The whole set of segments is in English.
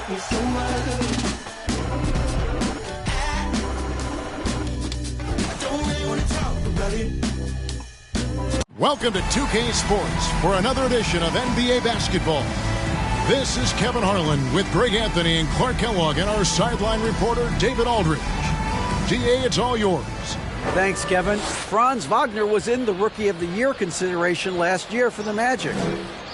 me so much. I don't really want to talk about it. Welcome to 2K Sports for another edition of NBA basketball. This is Kevin Harlan with Greg Anthony and Clark Kellogg and our sideline reporter David Aldridge. GA, it's all yours. Thanks, Kevin. Franz Wagner was in the Rookie of the Year consideration last year for the Magic.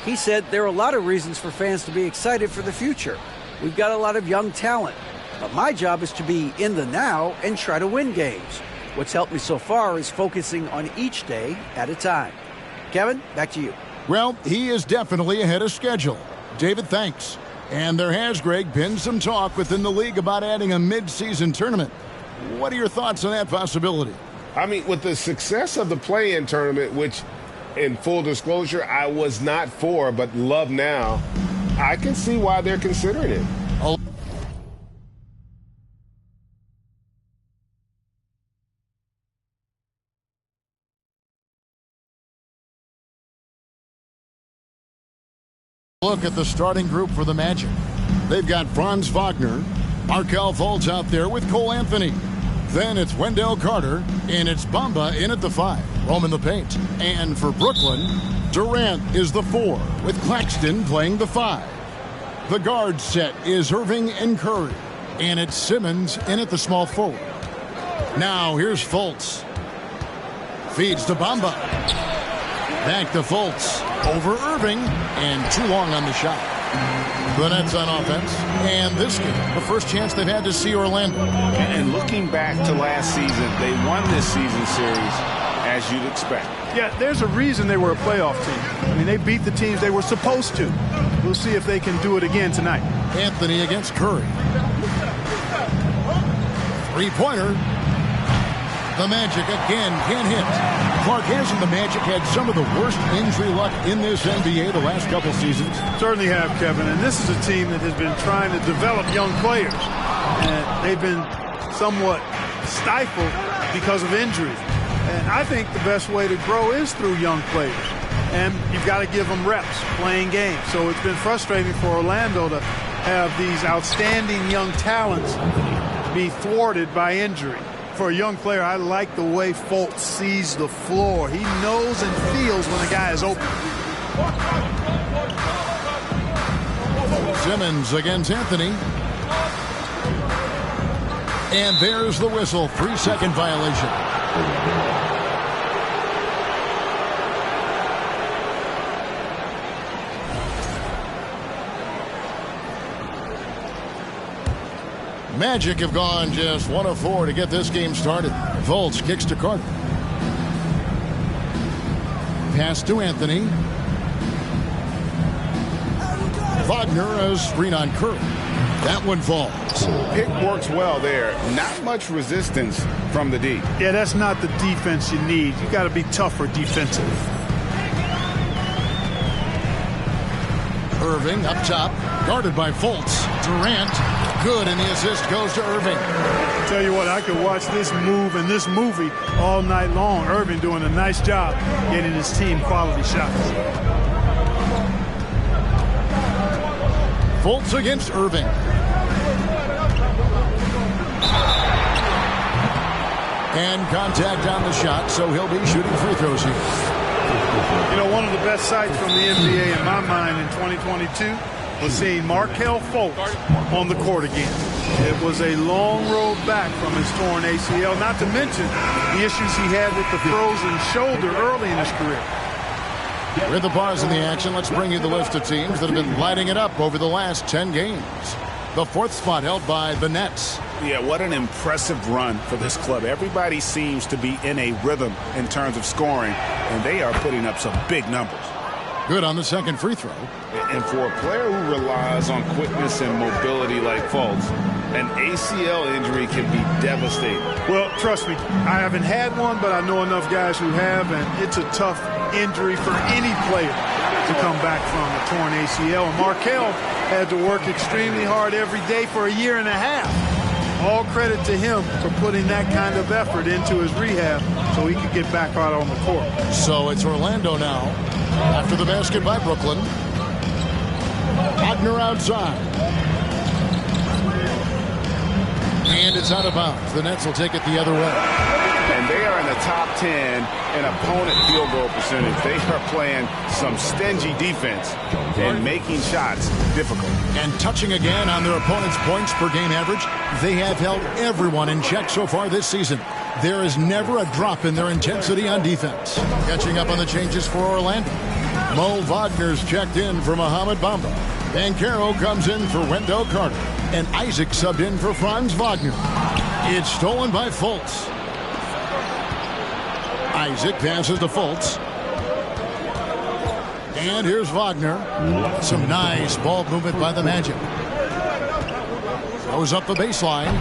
He said there are a lot of reasons for fans to be excited for the future. We've got a lot of young talent, but my job is to be in the now and try to win games. What's helped me so far is focusing on each day at a time. Kevin, back to you. Well, he is definitely ahead of schedule. David, thanks. And there has, Greg, been some talk within the league about adding a mid-season tournament. What are your thoughts on that possibility? I mean, with the success of the play-in tournament, which, in full disclosure, I was not for but love now, I can see why they're considering it. Look at the starting group for the Magic. They've got Franz Wagner, Markelle Fultz out there with Cole Anthony. Then it's Wendell Carter, and it's Bamba in at the 5, roaming the paint. And for Brooklyn, Durant is the 4, with Claxton playing the 5. The guard set is Irving and Curry, and it's Simmons in at the small forward. Now here's Fultz. Feeds to Bamba. Back to Fultz. Over Irving, and too long on the shot. The Nets on offense, and this game, the first chance they've had to see Orlando. And looking back to last season, they won this season series, as you'd expect. Yeah, there's a reason they were a playoff team. I mean, they beat the teams they were supposed to. We'll see if they can do it again tonight. Anthony against Curry. Three-pointer. The Magic again can't hit. Clark, hasn't the Magic had some of the worst injury luck in this NBA the last couple seasons? Certainly have, Kevin. And this is a team that has been trying to develop young players. And they've been somewhat stifled because of injuries. And I think the best way to grow is through young players. And you've got to give them reps, playing games. So it's been frustrating for Orlando to have these outstanding young talents be thwarted by injury. For a young player, I like the way Fultz sees the floor. He knows and feels when a guy is open. Simmons against Anthony. And there's the whistle. 3-second violation. Magic have gone just 1 of 4 to get this game started. Fultz kicks to Carter. Pass to Anthony. Wagner a screen on Curry. That one falls. Pick works well there. Not much resistance from the D. Yeah, that's not the defense you need. You got to be tougher defensively. Irving up top, guarded by Fultz. Durant, good, and the assist goes to Irving. Tell you what, I could watch this move and this movie all night long. Irving doing a nice job getting his team quality shots. Fultz against Irving. And contact on the shot, so he'll be shooting free throws here. You know, one of the best sights from the NBA in my mind in 2022 was seeing Markelle Fultz on the court again. It was a long road back from his torn ACL, not to mention the issues he had with the frozen shoulder early in his career. With the pause in the action, let's bring you the list of teams that have been lighting it up over the last 10 games. The 4th spot held by the Nets. Yeah, what an impressive run for this club. Everybody seems to be in a rhythm in terms of scoring, and they are putting up some big numbers. Good on the second free throw. And for a player who relies on quickness and mobility like Fultz, an ACL injury can be devastating. Well, trust me, I haven't had one, but I know enough guys who have, and it's a tough injury for any player to come back from a torn ACL. And Markelle had to work extremely hard every day for a year and a half. All credit to him for putting that kind of effort into his rehab so he could get back out on the court. So it's Orlando now after the basket by Brooklyn. Wagner outside. And it's out of bounds. The Nets will take it the other way. And they are in the top 10 in opponent field goal percentage. They are playing some stingy defense and making shots difficult. And touching again on their opponent's points per game average, they have held everyone in check so far this season. There is never a drop in their intensity on defense. Catching up on the changes for Orlando. Mo Wagner's checked in for Mohamed Bamba. Banchero comes in for Wendell Carter. And Isaac subbed in for Franz Wagner. It's stolen by Fultz. Isaac passes to Fultz. And here's Wagner. Some nice ball movement by the Magic. Goes up the baseline.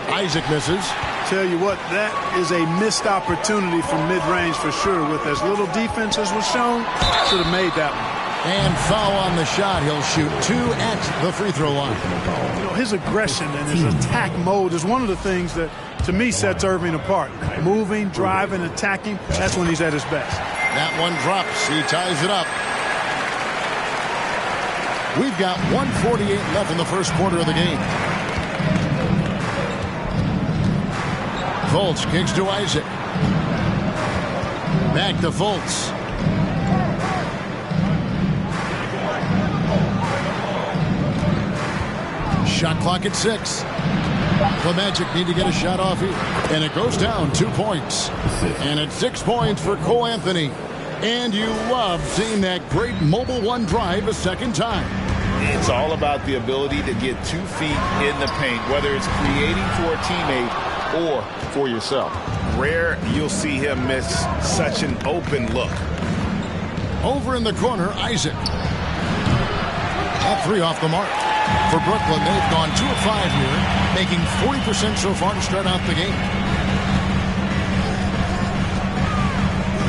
Isaac misses. Tell you what, that is a missed opportunity from mid-range for sure. With as little defense as was shown, should have made that one. And foul on the shot. He'll shoot 2 at the free throw line. You know, his aggression and his attack mode is one of the things that, to me, sets Irving apart. Moving, driving, attacking, that's when he's at his best. That one drops. He ties it up. We've got 1:48 left in the first quarter of the game. Fultz kicks to Isaac. Back to Fultz. Shot clock at 6. The Magic need to get a shot off here. And it goes down 2 points. And it's 6 points for Cole Anthony. And you love seeing that great mobile one drive a second time. It's all about the ability to get 2 feet in the paint, whether it's creating for a teammate or for yourself. Rare you'll see him miss such an open look. Over in the corner, Isaac. All 3 off the mark. For Brooklyn, they've gone 2 of 5 here, making 40% so far to start out the game.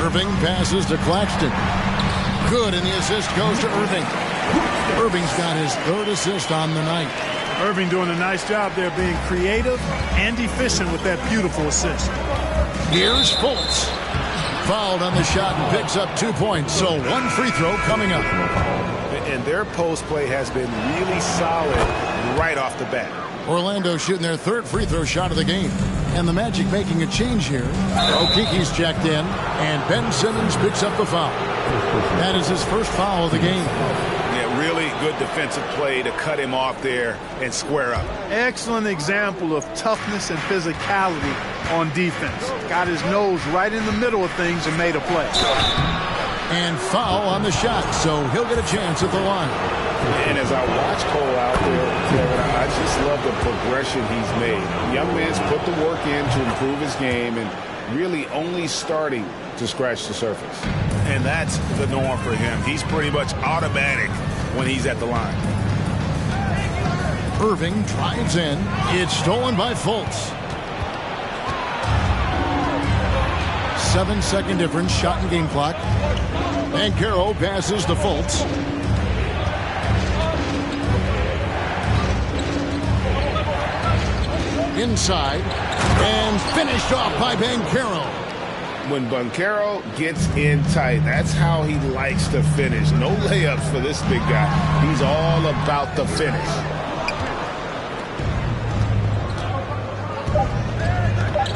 Irving passes to Claxton. Good, and the assist goes to Irving. Irving's got his 3rd assist on the night. Irving doing a nice job there being creative and efficient with that beautiful assist. Here's Fultz. Fouled on the shot and picks up 2 points, so 1 free throw coming up. And their post play has been really solid right off the bat. Orlando shooting their 3rd free throw shot of the game. And the Magic making a change here. Okiki's checked in, and Ben Simmons picks up the foul. That is his 1st foul of the game. Yeah, really good defensive play to cut him off there and square up. Excellent example of toughness and physicality on defense. Got his nose right in the middle of things and made a play. And foul on the shot, so he'll get a chance at the line. And as I watch Cole out there, Kevin, I just love the progression he's made. The young man's put the work in to improve his game and really only starting to scratch the surface. And that's the norm for him. He's pretty much automatic when he's at the line. Irving drives in. It's stolen by Fultz. 7-second difference, shot and game clock. Banchero passes to Fultz. Inside, and finished off by Banchero. When Banchero gets in tight, that's how he likes to finish. No layups for this big guy. He's all about the finish.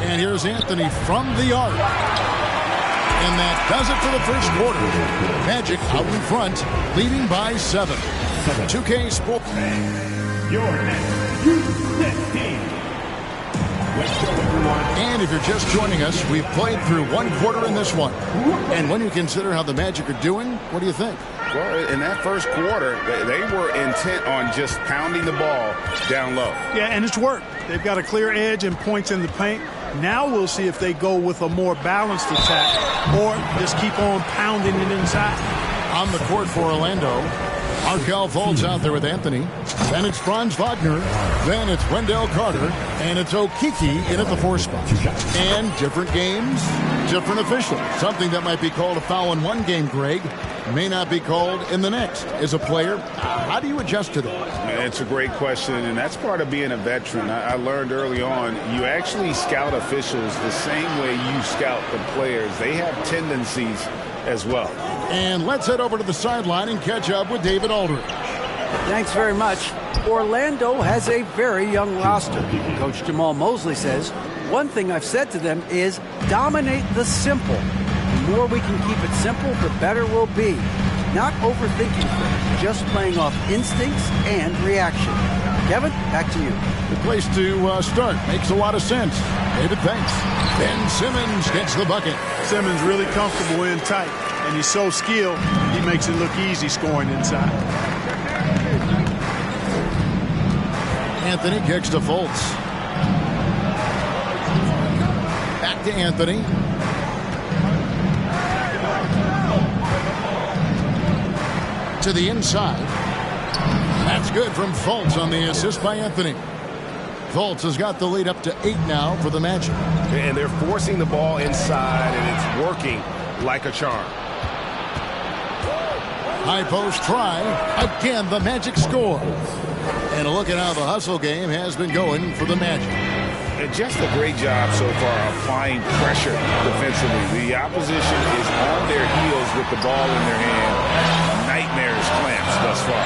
And here's Anthony from the arc. And that does it for the first quarter. Magic out in front, leading by 7. 2K Sports. Your next youth team. Let's go, everyone. And if you're just joining us, we've played through 1 quarter in this one. And when you consider how the Magic are doing, what do you think? Well, in that first quarter, they were intent on just pounding the ball down low. Yeah, and it's worked. They've got a clear edge and points in the paint. Now we'll see if they go with a more balanced attack or just keep on pounding it inside. On the court for Orlando, Markelle Fultz out there with Anthony. Then it's Franz Wagner. Then it's Wendell Carter. And it's Okiki in at the 4 spot. And different games, different officials. Something that might be called a foul in one game, Greg, may not be called in the next. As a player, how do you adjust to that? It's a great question, and that's part of being a veteran. I learned early on, you actually scout officials the same way you scout the players. They have tendencies as well. And let's head over to the sideline and catch up with David Aldridge. Thanks very much. Orlando has a very young roster. Coach Jamal Mosley says, one thing I've said to them is dominate the simple. The more we can keep it simple, the better we'll be. Not overthinking things, just playing off instincts and reaction. Kevin, back to you. The place to start. Makes a lot of sense. David, thanks. Ben Simmons gets the bucket. Simmons really comfortable in tight, and he's so skilled, he makes it look easy scoring inside. Anthony kicks to Fultz. Back to Anthony. To the inside. That's good from Fultz on the assist by Anthony. Fultz has got the lead up to 8 now for the Magic. And they're forcing the ball inside, and it's working like a charm. High post try. Again, the Magic score. And a look at how the hustle game has been going for the Magic. And just a great job so far applying pressure defensively. The opposition is on their heels with the ball in their hand. Nightmares clamps thus far.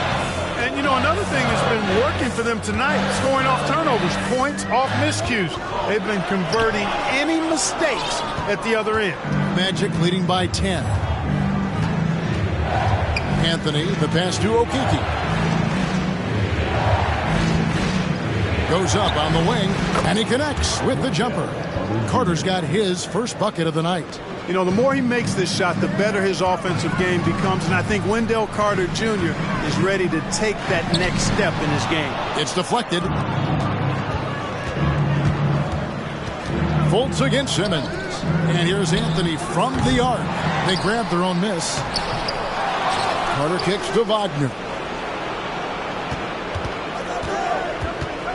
And, you know, another thing that's been working for them tonight, scoring off turnovers, points off miscues. They've been converting any mistakes at the other end. Magic leading by 10. Anthony, the pass to Okiki. Goes up on the wing, and he connects with the jumper. Carter's got his first bucket of the night. You know, the more he makes this shot, the better his offensive game becomes. And I think Wendell Carter Jr. is ready to take that next step in his game. It's deflected. Fultz against Simmons. And here's Anthony from the arc. They grab their own miss. Carter kicks to Wagner.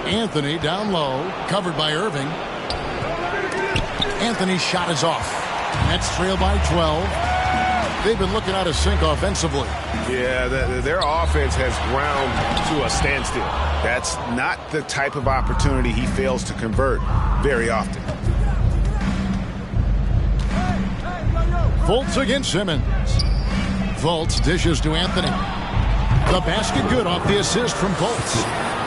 Anthony down low, covered by Irving. Anthony's shot is off. Nets trail by 12. They've been looking out of sync offensively. Yeah, their offense has ground to a standstill. That's not the type of opportunity he fails to convert very often. Fultz against Simmons. Fultz dishes to Anthony. The basket good off the assist from Fultz.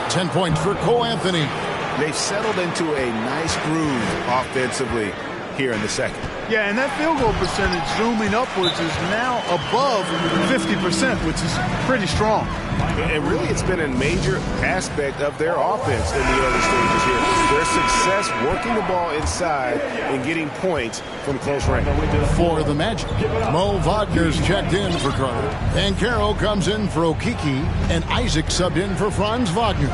10 points for Cole Anthony. They've settled into a nice groove offensively here in the second. Yeah, and that field goal percentage zooming upwards is now above 50%, which is pretty strong. And really, it's been a major aspect of their offense in the early stages here. Their success working the ball inside and getting points from close range. For the Magic, Mo Wagner's checked in for Carter. And Carroll comes in for Okiki. And Isaac subbed in for Franz Wagner.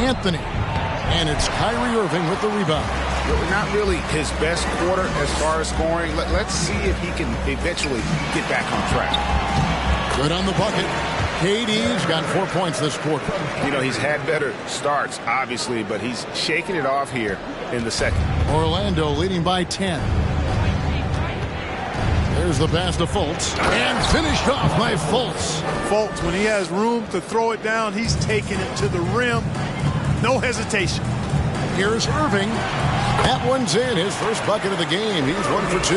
Anthony. And it's Kyrie Irving with the rebound. Not really his best quarter as far as scoring. Let's see if he can eventually get back on track. Good on the bucket. KD's got 4 points this quarter. You know, he's had better starts, obviously, but he's shaking it off here in the second. Orlando leading by 10. There's the pass to Fultz. And finished off by Fultz. Fultz, when he has room to throw it down, he's taking it to the rim. No hesitation. Here's Irving. That one's in. His first bucket of the game. He's 1 for 2.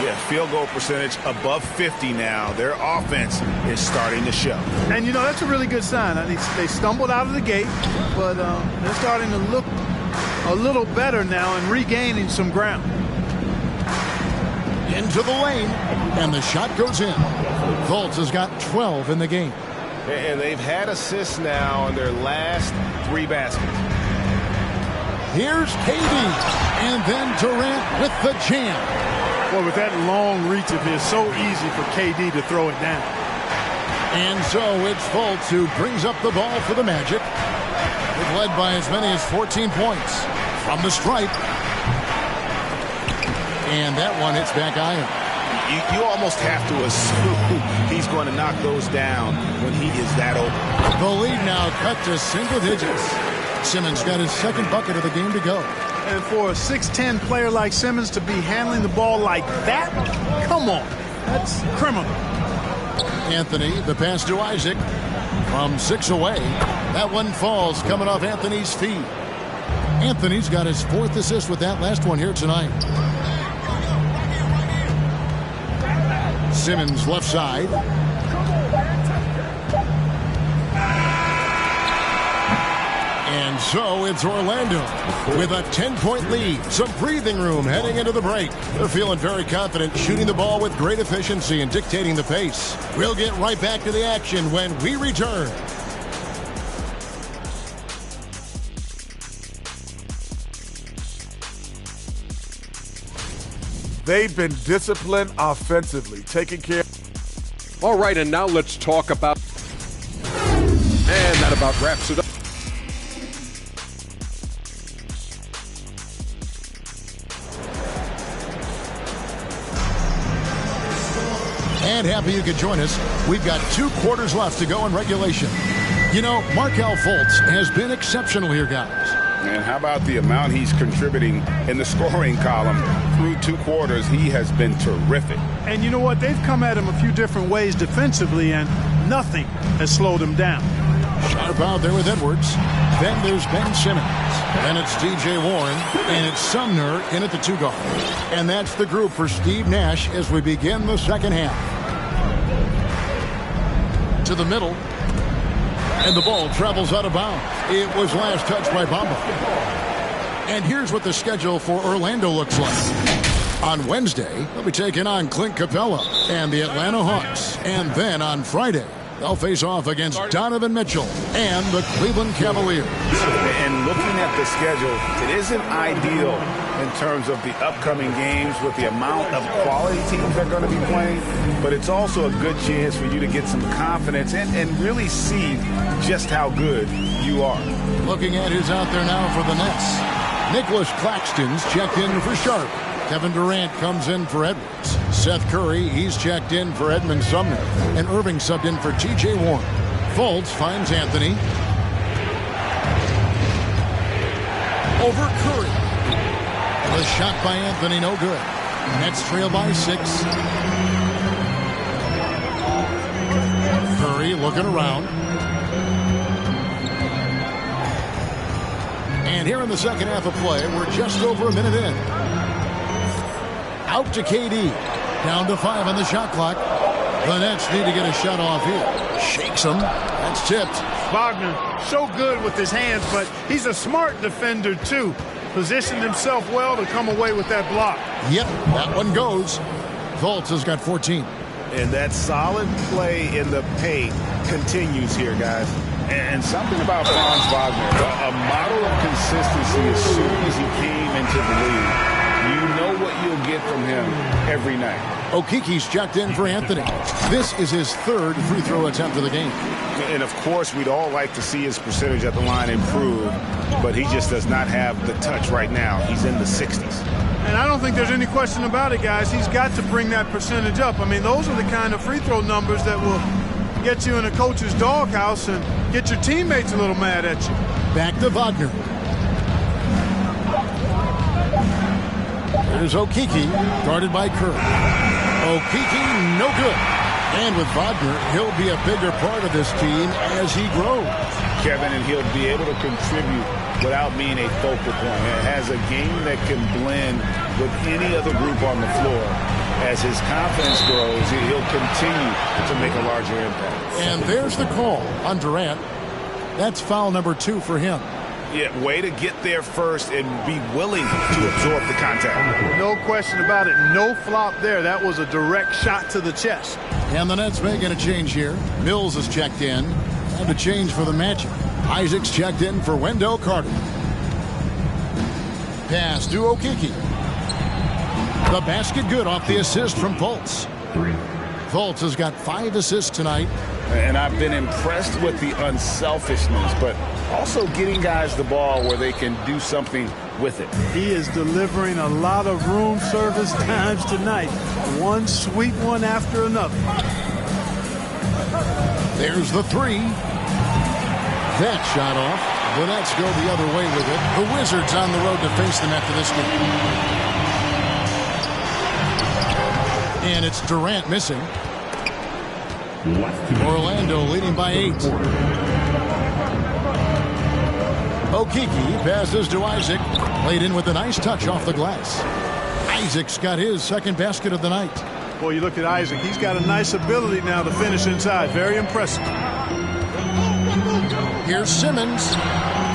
Yeah, field goal percentage above 50 now. Their offense is starting to show. And, you know, that's a really good sign. I mean, they stumbled out of the gate, but they're starting to look a little better now and regaining some ground. Into the lane, and the shot goes in. Fultz has got 12 in the game. And they've had assists now in their last 3 baskets. Here's KD, and then Durant with the jam. Well, with that long reach of his, so easy for KD to throw it down. And so it's Fultz who brings up the ball for the Magic. They've led by as many as 14 points from the stripe. And that one hits back iron. You almost have to assume he's going to knock those down when he is that open. The lead now cut to single digits. Simmons got his second bucket of the game to go. And for a 6'10 player like Simmons to be handling the ball like that, come on, that's criminal. Anthony, the pass to Isaac from 6 away. That one falls coming off Anthony's feet. Anthony's got his 4th assist with that last one here tonight. Simmons left side. And so it's Orlando with a 10-point lead. Some breathing room heading into the break. They're feeling very confident, shooting the ball with great efficiency and dictating the pace. We'll get right back to the action when we return. They've been disciplined offensively, taking care. All right, and now let's talk about... And that about wraps it up. And happy you could join us. We've got 2 quarters left to go in regulation. You know, Markelle Fultz has been exceptional here, guys. And how about the amount he's contributing in the scoring column through 2 quarters? He has been terrific. And you know what? They've come at him a few different ways defensively, and nothing has slowed him down. Sharp out there with Edwards. Then there's Ben Simmons. Then it's T.J. Warren. And it's Sumner in at the 2 guard. And that's the group for Steve Nash as we begin the second half. To the middle. And the ball travels out of bounds. It was last touched by Bamba. And here's what the schedule for Orlando looks like. On Wednesday, they'll be taking on Clint Capella and the Atlanta Hawks. And then on Friday, they'll face off against Donovan Mitchell and the Cleveland Cavaliers. And looking at the schedule, it isn't ideal in terms of the upcoming games with the amount of quality teams that are going to be playing, but it's also a good chance for you to get some confidence and really see just how good you are. Looking at who's out there now for the Nets. Nicholas Claxton's checked in for Sharp. Kevin Durant comes in for Edwards. Seth Curry, he's checked in for Edmund Sumner. And Irving subbed in for T.J. Warren. Fultz finds Anthony. Over Curry. The shot by Anthony, no good. Nets trail by 6. Curry looking around. And here in the second half of play, we're just over a minute in. Out to KD. Down to 5 on the shot clock. The Nets need to get a shot off here. Shakes him. That's tipped. Wagner, so good with his hands, but he's a smart defender, too. Positioned himself well to come away with that block. Yep, that one goes. Fultz has got 14. And that solid play in the paint continues here, guys. And something about Franz Wagner, a model of consistency as soon as he came into the league. You know what you'll get from him every night. Okeke's checked in for Anthony. This is his 3rd free throw attempt of the game. And, of course, we'd all like to see his percentage at the line improve, but he just does not have the touch right now. He's in the 60s. And I don't think there's any question about it, guys. He's got to bring that percentage up. I mean, those are the kind of free throw numbers that will get you in a coach's doghouse and get your teammates a little mad at you. Back to Wagner. There's Okeke, guarded by Curry. Okeke, no good. And with Wagner, he'll be a bigger part of this team as he grows. Kevin, and he'll be able to contribute without being a focal point. It has a game that can blend with any other group on the floor. As his confidence grows, he'll continue to make a larger impact. And there's the call on Durant. That's foul number 2 for him. Yeah, way to get there first and be willing to absorb the contact. No question about it. No flop there. That was a direct shot to the chest. And the Nets making a change here. Mills is checked in. And a change for the Magic. Isaac's checked in for Wendell Carter. Pass to Okeke. The basket good off the assist from Fultz. Fultz has got 5 assists tonight. And I've been impressed with the unselfishness, but also getting guys the ball where they can do something with it. He is delivering a lot of room service times tonight. One sweet one after another. There's the 3. That shot off. The Nets go the other way with it. The Wizards on the road to face them after this game. And it's Durant missing. Orlando leading by 8. Okeke passes to Isaac. Played in with a nice touch off the glass. Isaac's got his 2nd basket of the night. Boy, you look at Isaac. He's got a nice ability now to finish inside. Very impressive. Here's Simmons.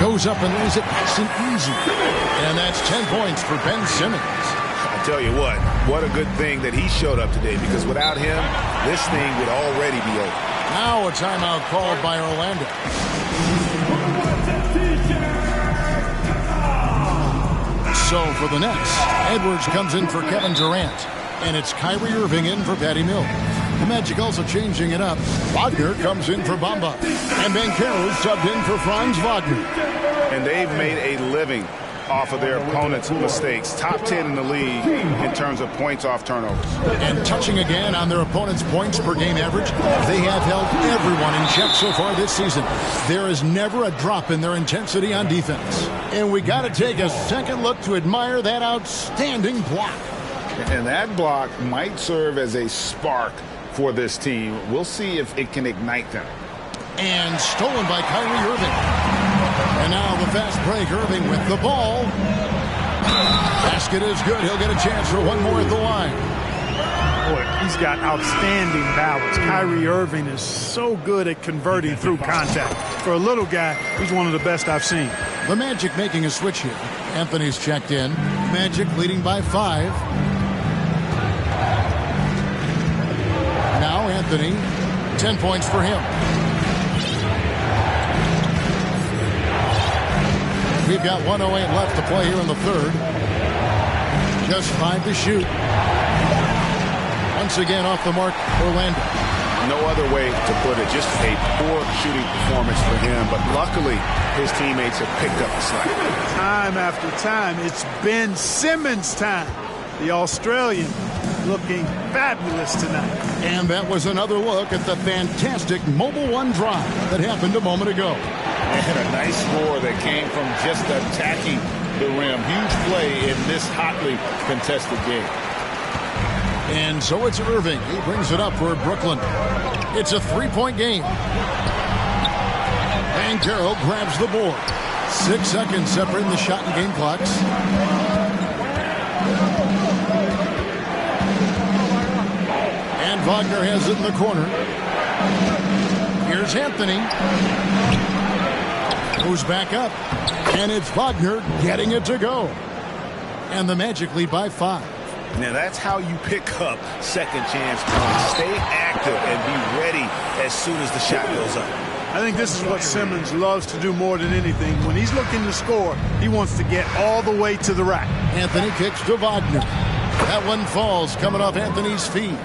Goes up and lays it nice and easy. And that's 10 points for Ben Simmons. I tell you what a good thing that he showed up today, because without him, this thing would already be over. Now a timeout called by Orlando. So for the Nets, Edwards comes in for Kevin Durant. And it's Kyrie Irving in for Patty Mills. The Magic also changing it up. Wagner comes in for Bamba. And Banchero's subbed in for Franz Wagner. And they've made a living off of their opponents' mistakes. Top 10 in the league in terms of points off turnovers. And touching again on their opponents' points per game average, they have held everyone in check so far this season. There is never a drop in their intensity on defense. And we got to take a second look to admire that outstanding block. And that block might serve as a spark for this team. We'll see if it can ignite them. And stolen by Kyrie Irving. And now the fast break. Irving with the ball. Basket is good. He'll get a chance for one more at the line. Boy, he's got outstanding balance. Kyrie Irving is so good at converting through contact. For a little guy, he's one of the best I've seen. The Magic making a switch here. Anthony's checked in. Magic leading by 5. Now Anthony, 10 points for him. We've got 1:08 left to play here in the third. Just 5 to shoot. Once again off the mark, Orlando. No other way to put it. Just a poor shooting performance for him. But luckily, his teammates have picked up the slack. Time after time, it's Ben Simmons' time. The Australian looking fabulous tonight. And that was another look at the fantastic Mobile One drive that happened a moment ago. And a nice score that came from just attacking the rim. Huge play in this hotly contested game. And so it's Irving. He brings it up for Brooklyn. It's a 3-point game. Banchero grabs the board. 6 seconds separating the shot and game clocks. And Wagner has it in the corner. Here's Anthony. Moves back up. And it's Wagner getting it to go. And the Magic lead by 5. Now that's how you pick up second chance points. Stay active and be ready as soon as the shot goes up. I think this is what Simmons loves to do more than anything. When he's looking to score, he wants to get all the way to the rack. Anthony kicks to Wagner. That one falls coming off Anthony's feet.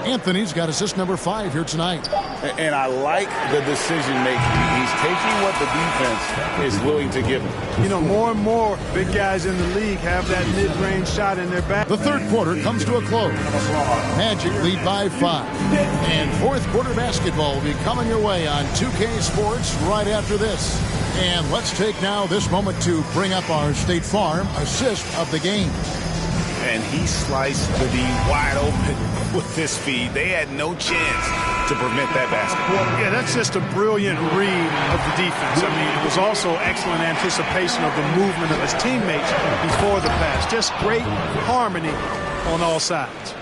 Anthony's got assist number 5 here tonight. And I like the decision making. He's taking what the defense is willing to give him. You know, more and more big guys in the league have that mid-range shot in their back. The third quarter comes to a close. Magic lead by 5. And fourth quarter basketball will be coming your way on 2K Sports right after this. And let's take now this moment to bring up our State Farm assist of the game. And he sliced the D wide open with this feed. They had no chance to prevent that basket. Yeah, that's just a brilliant read of the defense. I mean, it was also excellent anticipation of the movement of his teammates before the pass. Just great harmony on all sides.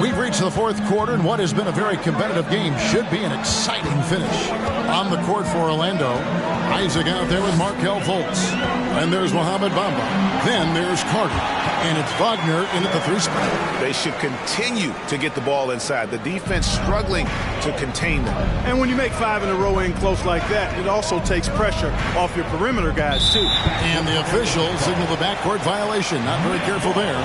We've reached the fourth quarter, and what has been a very competitive game should be an exciting finish. On the court for Orlando, Isaac out there with Markelle Fultz. And there's Mohamed Bamba. Then there's Carter. And it's Wagner in at the 3 spot. They should continue to get the ball inside. The defense struggling to contain them. And when you make 5 in a row in close like that, it also takes pressure off your perimeter guys, too. And the officials signal the backcourt violation. Not very careful there.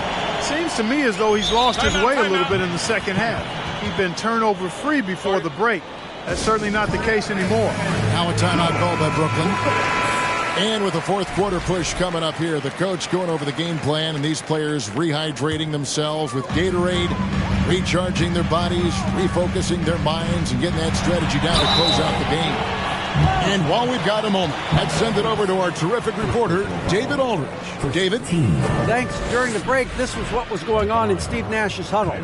Seems to me as though he's lost his way a little bit in the second half. He'd been turnover free before the break. That's certainly not the case anymore. Now a timeout called by Brooklyn. And with the fourth quarter push coming up here, the coach going over the game plan and these players rehydrating themselves with Gatorade, recharging their bodies, refocusing their minds, and getting that strategy down to close out the game. And while we've got a moment, let's send it over to our terrific reporter, David Aldridge. David? Thanks. During the break, this was what was going on in Steve Nash's huddle.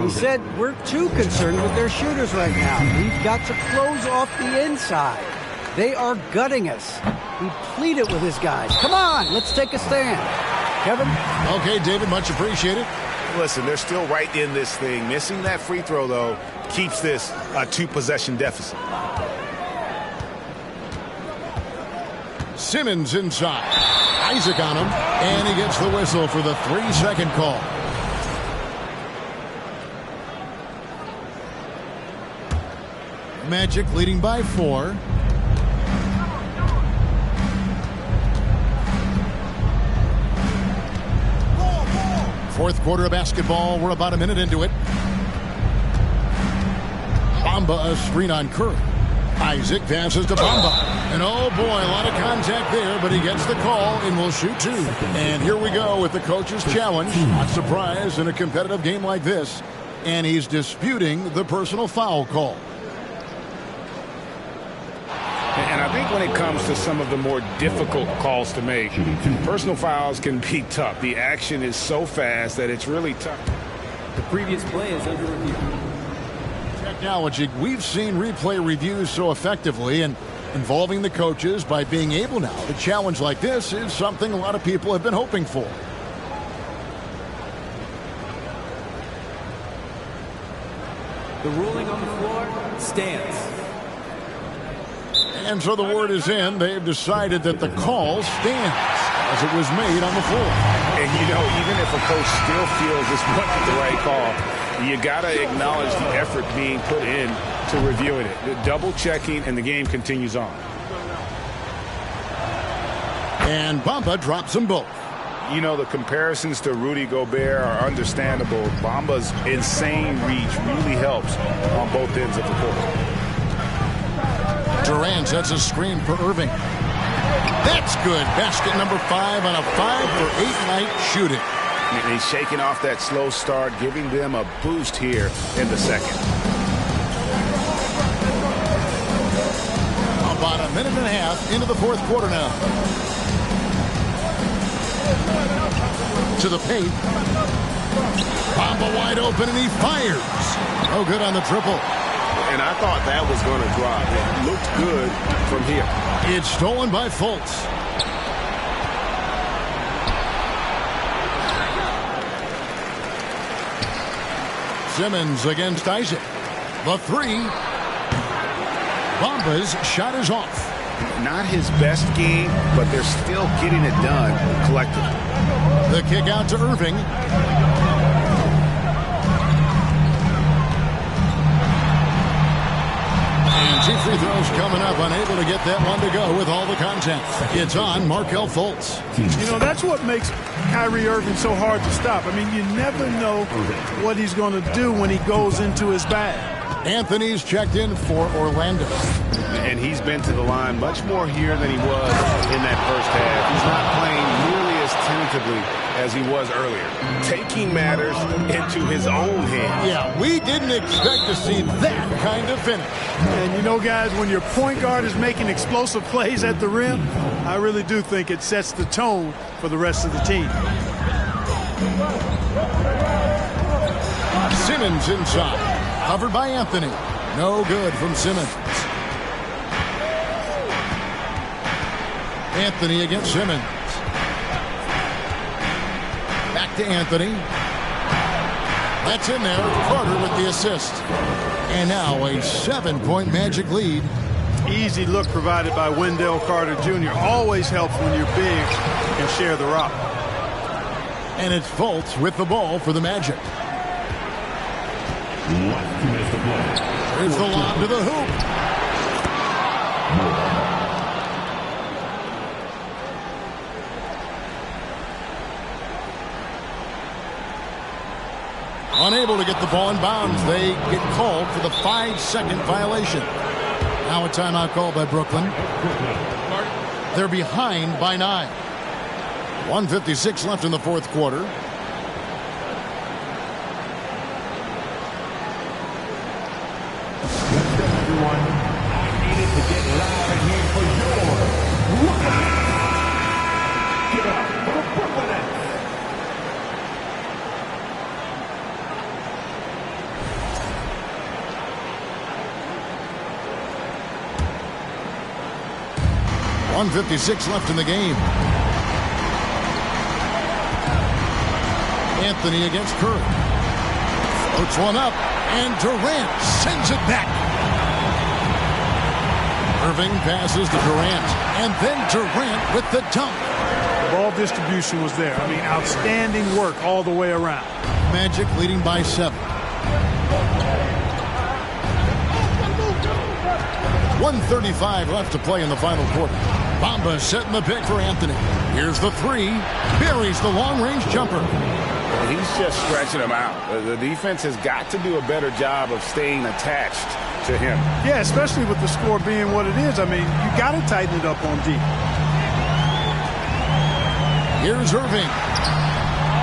He said, we're too concerned with their shooters right now. We've got to close off the inside. They are gutting us. He pleaded with his guys. Come on, let's take a stand. Kevin? Okay, David, much appreciated. listen, they're still right in this thing. Missing that free throw, though, keeps this a 2-possession deficit. Simmons inside. Isaac on him, and he gets the whistle for the 3-second call. Magic leading by 4. Fourth quarter of basketball. We're about a minute into it. Bamba a screen on Curry. Isaac passes to Bamba. And oh boy, a lot of contact there, but he gets the call and will shoot 2. And here we go with the coach's challenge. Not surprised in a competitive game like this. And he's disputing the personal foul call. And I think when it comes to some of the more difficult calls to make, personal fouls can be tough. The action is so fast that it's really tough. The previous play is under review. Technology, we've seen replay reviews so effectively, and involving the coaches by being able now to challenge like this is something a lot of people have been hoping for. The ruling on the floor stands. And so the word is in. They've decided that the call stands as it was made on the floor. And, you know, even if a coach still feels this wasn't the right call, you got to acknowledge the effort being put in to reviewing it. The double checking, and the game continues on. And Bamba drops them both. You know, the comparisons to Rudy Gobert are understandable. Bamba's insane reach really helps on both ends of the court. Durant sets a screen for Irving. That's good. Basket number 5 on a 5-for-8 night shooting. And he's shaking off that slow start, giving them a boost here in the second. About a minute and a half into the fourth quarter now. To the paint. Bamba wide open, and he fires. No good on the triple. And I thought that was going to drop. It looked good from here. It's stolen by Fultz. Simmons against Isaac. The 3. Bamba's shot is off. Not his best game, but they're still getting it done collectively. The kick out to Irving. And 2 free throws coming up, unable to get that one to go with all the contact. It's on Markelle Fultz. You know, that's what makes Kyrie Irving so hard to stop. I mean, you never know what he's going to do when he goes into his bag. Anthony's checked in for Orlando. And he's been to the line much more here than he was in that first half. He's not playing nearly as tentatively as he was earlier. Taking matters into his own hands. Yeah, we didn't expect to see that kind of finish. And you know, guys, when your point guard is making explosive plays at the rim, I really do think it sets the tone for the rest of the team. Simmons inside. Covered by Anthony. No good from Simmons. Anthony against Simmons. Back to Anthony. That's in there. Carter with the assist. And now a 7-point Magic lead. Easy look provided by Wendell Carter Jr. Always helps when you're big and share the rock. And it's Fultz with the ball for the Magic. Here's the lob to the hoop. Unable to get the ball in bounds. They get called for the 5-second violation. Now a timeout called by Brooklyn. They're behind by 9. 1:56 left in the fourth quarter. Everyone, I needed to get loud in here for your Give it up for Brooklyn Nets. .156 left in the game. Anthony against Curry. Floats one up, and Durant sends it back. Irving passes to Durant, and then Durant with the dunk. The ball distribution was there. I mean, outstanding work all the way around. Magic leading by 7. 1:35 left to play in the final quarter. Bamba setting the pick for Anthony. Here's the 3. Buries the long-range jumper. He's just stretching him out. The defense has got to do a better job of staying attached to him. Yeah, especially with the score being what it is. I mean, you got to tighten it up on D. Here's Irving.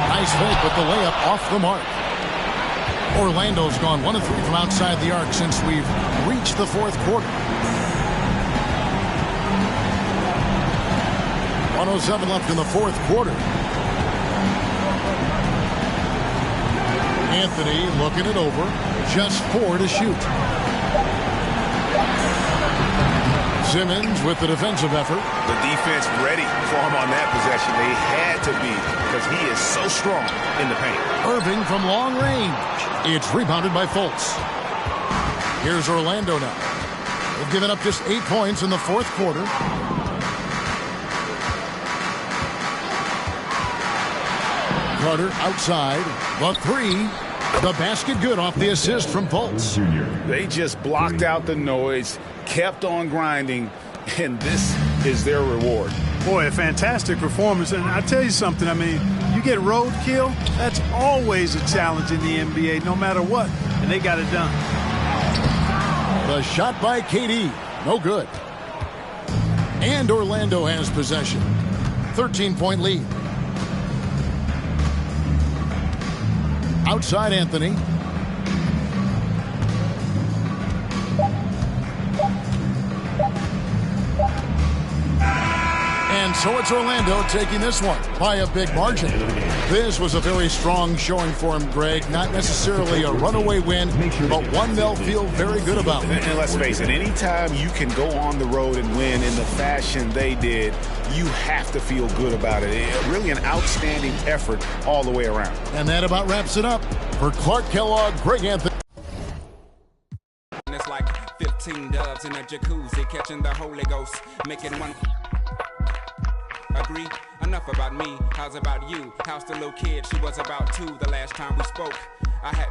Nice fake, but the layup off the mark. Orlando's gone 1 of 3 from outside the arc since we've reached the fourth quarter. 1:07 left in the fourth quarter. Anthony looking it over. Just 4 to shoot. Simmons with the defensive effort. The defense ready for him on that possession. They had to be because he is so strong in the paint. Irving from long range. It's rebounded by Fultz. Here's Orlando now. They've given up just 8 points in the fourth quarter. Carter outside. The 3. The basket good off the assist from Fultz. They just blocked out the noise, kept on grinding, and this is their reward. Boy, a fantastic performance. And I tell you something, I mean, you get roadkill, that's always a challenge in the NBA, no matter what. And they got it done. The shot by KD. No good. And Orlando has possession. 13-point lead. Outside Anthony. And so it's Orlando taking this one by a big margin. This was a very strong showing for him, Greg. Not necessarily a runaway win, but one they'll feel very good about. And let's face it, anytime you can go on the road and win in the fashion they did, you have to feel good about it. Really an outstanding effort all the way around. And that about wraps it up. For Clark Kellogg, Greg Anthony. It's like 15 doves in a jacuzzi catching the Holy Ghost, making one. Agree? Enough about me. How's about you? How's the little kid? She was about 2 the last time we spoke. I had